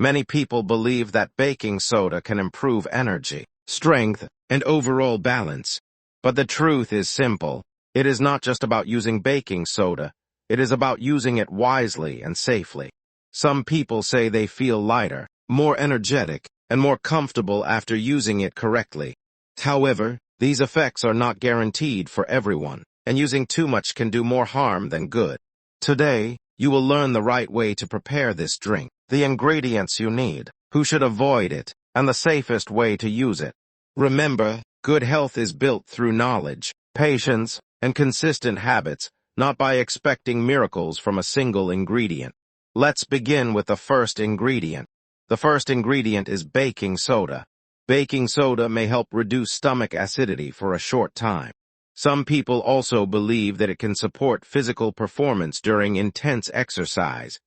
Many people believe that baking soda can improve energy, strength, and overall balance. But the truth is simple. It is not just about using baking soda. It is about using it wisely and safely. Some people say they feel lighter, more energetic, and more comfortable after using it correctly. However, these effects are not guaranteed for everyone, and using too much can do more harm than good. Today, you will learn the right way to prepare this drink, the ingredients you need, who should avoid it, and the safest way to use it. Remember, good health is built through knowledge, patience, and consistent habits, not by expecting miracles from a single ingredient. Let's begin with the first ingredient. The first ingredient is baking soda. Baking soda may help reduce stomach acidity for a short time. Some people also believe that it can support physical performance during intense exercise,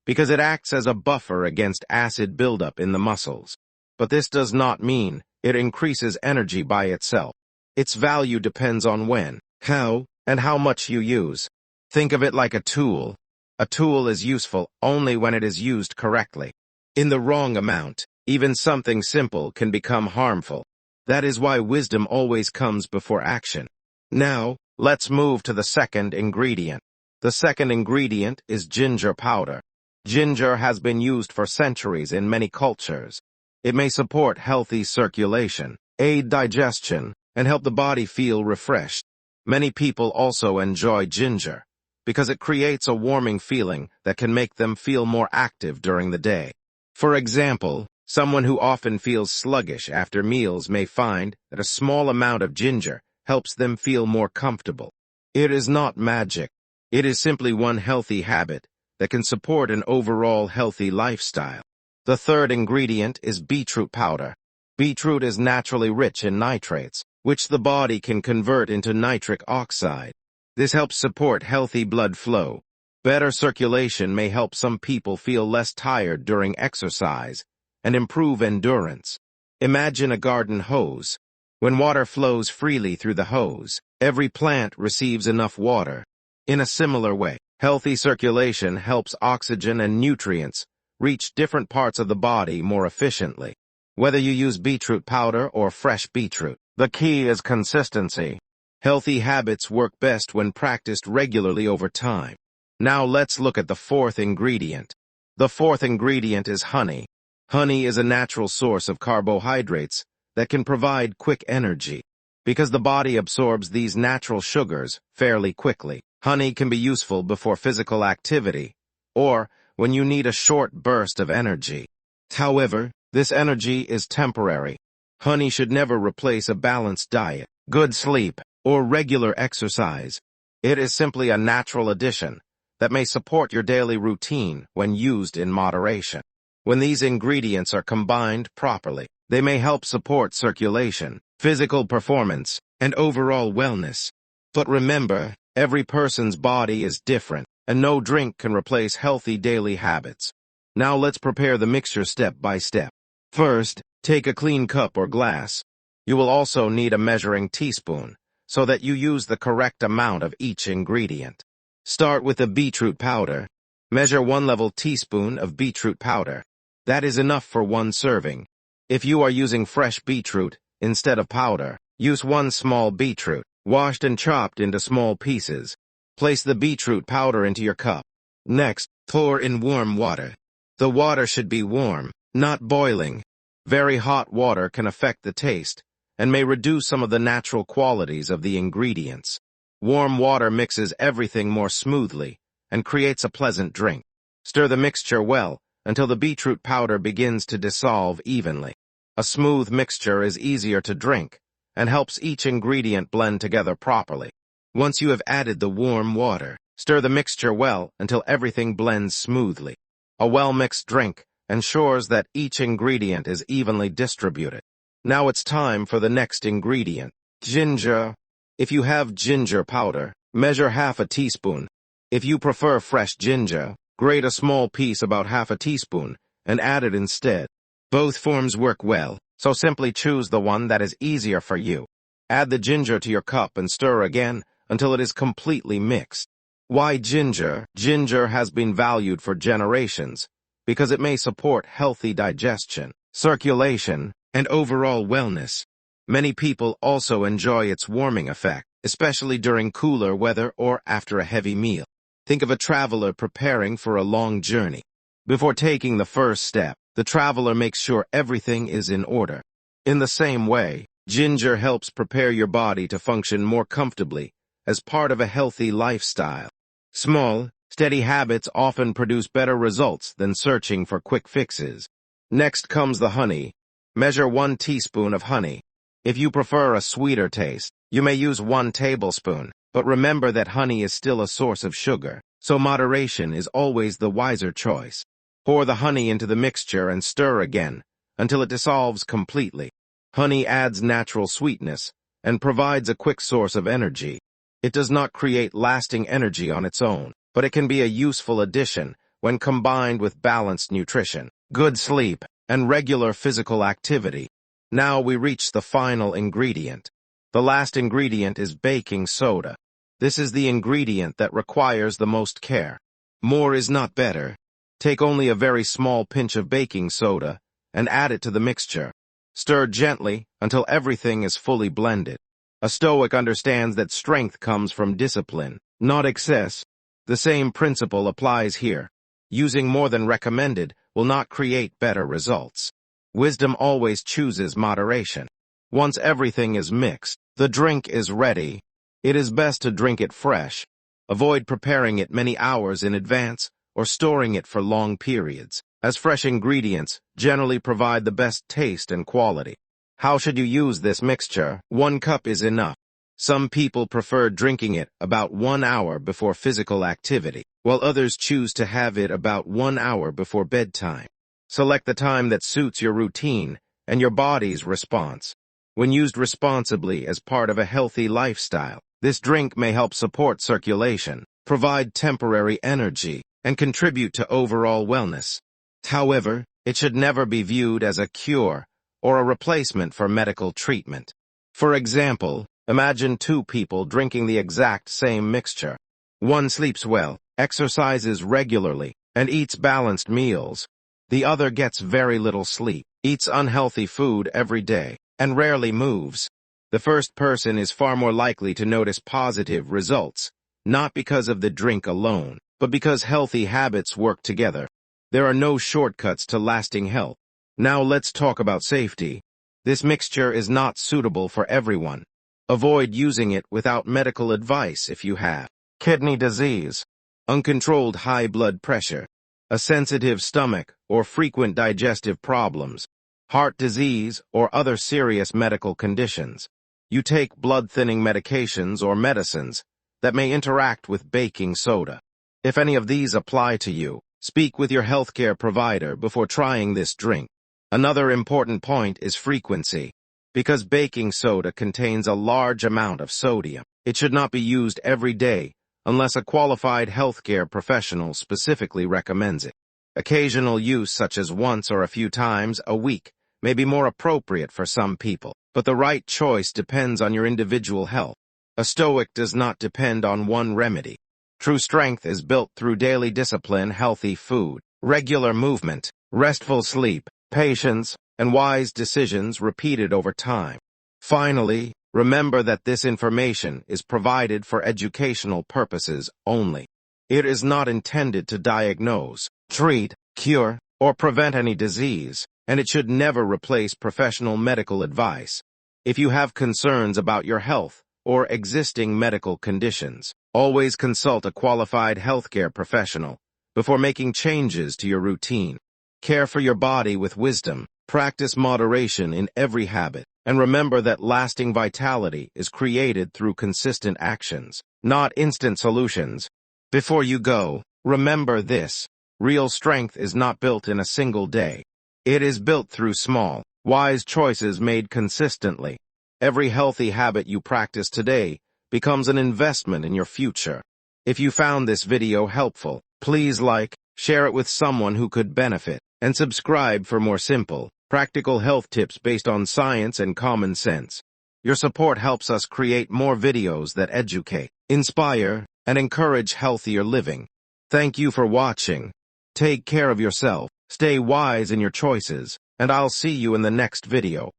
because it acts as a buffer against acid buildup in the muscles. But this does not mean it increases energy by itself. Its value depends on when, how, and how much you use. Think of it like a tool. A tool is useful only when it is used correctly. In the wrong amount, even something simple can become harmful. That is why wisdom always comes before action. Now, let's move to the second ingredient. The second ingredient is ginger powder. Ginger has been used for centuries in many cultures. It may support healthy circulation, aid digestion, and help the body feel refreshed. Many people also enjoy ginger, because it creates a warming feeling that can make them feel more active during the day. For example, someone who often feels sluggish after meals may find that a small amount of ginger helps them feel more comfortable. It is not magic. It is simply one healthy habit that can support an overall healthy lifestyle. The third ingredient is beetroot powder. Beetroot is naturally rich in nitrates, which the body can convert into nitric oxide. This helps support healthy blood flow. Better circulation may help some people feel less tired during exercise and improve endurance. Imagine a garden hose. When water flows freely through the hose, every plant receives enough water. In a similar way, healthy circulation helps oxygen and nutrients reach different parts of the body more efficiently. Whether you use beetroot powder or fresh beetroot, the key is consistency. Healthy habits work best when practiced regularly over time. Now let's look at the fourth ingredient. The fourth ingredient is honey. Honey is a natural source of carbohydrates that can provide quick energy. Because the body absorbs these natural sugars fairly quickly, honey can be useful before physical activity, or when you need a short burst of energy. However, this energy is temporary. Honey should never replace a balanced diet, good sleep, or regular exercise. It is simply a natural addition that may support your daily routine when used in moderation. When these ingredients are combined properly, they may help support circulation, physical performance, and overall wellness. But remember, every person's body is different, and no drink can replace healthy daily habits. Now let's prepare the mixture step by step. First, take a clean cup or glass. You will also need a measuring teaspoon, so that you use the correct amount of each ingredient. Start with the beetroot powder. Measure 1 level teaspoon of beetroot powder. That is enough for 1 serving. If you are using fresh beetroot instead of powder, use 1 small beetroot, washed and chopped into small pieces. Place the beetroot powder into your cup. Next, pour in warm water. The water should be warm, not boiling. Very hot water can affect the taste and may reduce some of the natural qualities of the ingredients. Warm water mixes everything more smoothly and creates a pleasant drink. Stir the mixture well until the beetroot powder begins to dissolve evenly. A smooth mixture is easier to drink and helps each ingredient blend together properly. Once you have added the warm water, stir the mixture well until everything blends smoothly. A well-mixed drink ensures that each ingredient is evenly distributed. Now it's time for the next ingredient, ginger. If you have ginger powder, measure half a teaspoon. If you prefer fresh ginger, grate a small piece about half a teaspoon and add it instead. Both forms work well, so simply choose the one that is easier for you. Add the ginger to your cup and stir again until it is completely mixed. Why ginger? Ginger has been valued for generations because it may support healthy digestion, circulation, and overall wellness. Many people also enjoy its warming effect, especially during cooler weather or after a heavy meal. Think of a traveler preparing for a long journey. Before taking the first step, the traveler makes sure everything is in order. In the same way, ginger helps prepare your body to function more comfortably as part of a healthy lifestyle. Small, steady habits often produce better results than searching for quick fixes. Next comes the honey. Measure 1 teaspoon of honey. If you prefer a sweeter taste, you may use 1 tablespoon, but remember that honey is still a source of sugar, so moderation is always the wiser choice. Pour the honey into the mixture and stir again until it dissolves completely. Honey adds natural sweetness and provides a quick source of energy. It does not create lasting energy on its own, but it can be a useful addition when combined with balanced nutrition, good sleep, and regular physical activity. Now we reach the final ingredient. The last ingredient is baking soda. This is the ingredient that requires the most care. More is not better. Take only a very small pinch of baking soda and add it to the mixture. Stir gently until everything is fully blended. A Stoic understands that strength comes from discipline, not excess. The same principle applies here. Using more than recommended will not create better results. Wisdom always chooses moderation. Once everything is mixed, the drink is ready. It is best to drink it fresh. Avoid preparing it many hours in advance or storing it for long periods, as fresh ingredients generally provide the best taste and quality. How should you use this mixture? 1 cup is enough. Some people prefer drinking it about 1 hour before physical activity, while others choose to have it about 1 hour before bedtime. Select the time that suits your routine and your body's response. When used responsibly as part of a healthy lifestyle, this drink may help support circulation, provide temporary energy, and contribute to overall wellness. However, it should never be viewed as a cure or a replacement for medical treatment. For example, imagine 2 people drinking the exact same mixture. One sleeps well, exercises regularly, and eats balanced meals. The other gets very little sleep, eats unhealthy food every day, and rarely moves. The first person is far more likely to notice positive results, not because of the drink alone, but because healthy habits work together. There are no shortcuts to lasting health. Now let's talk about safety. This mixture is not suitable for everyone. Avoid using it without medical advice if you have kidney disease, uncontrolled high blood pressure, a sensitive stomach or frequent digestive problems, heart disease or other serious medical conditions. You take blood-thinning medications or medicines that may interact with baking soda. If any of these apply to you, speak with your healthcare provider before trying this drink. Another important point is frequency. Because baking soda contains a large amount of sodium, it should not be used every day unless a qualified healthcare professional specifically recommends it. Occasional use, such as once or a few times a week, may be more appropriate for some people, but the right choice depends on your individual health. A Stoic does not depend on one remedy. True strength is built through daily discipline, healthy food, regular movement, restful sleep, patience, and wise decisions repeated over time. Finally, remember that this information is provided for educational purposes only. It is not intended to diagnose, treat, cure, or prevent any disease, and it should never replace professional medical advice. If you have concerns about your health or existing medical conditions, always consult a qualified healthcare professional before making changes to your routine. Care for your body with wisdom, practice moderation in every habit, and remember that lasting vitality is created through consistent actions, not instant solutions. Before you go, remember this: real strength is not built in a single day. It is built through small, wise choices made consistently. Every healthy habit you practice today becomes an investment in your future. If you found this video helpful, please like, share it with someone who could benefit, and subscribe for more simple, practical health tips based on science and common sense. Your support helps us create more videos that educate, inspire, and encourage healthier living. Thank you for watching. Take care of yourself. Stay wise in your choices, and I'll see you in the next video.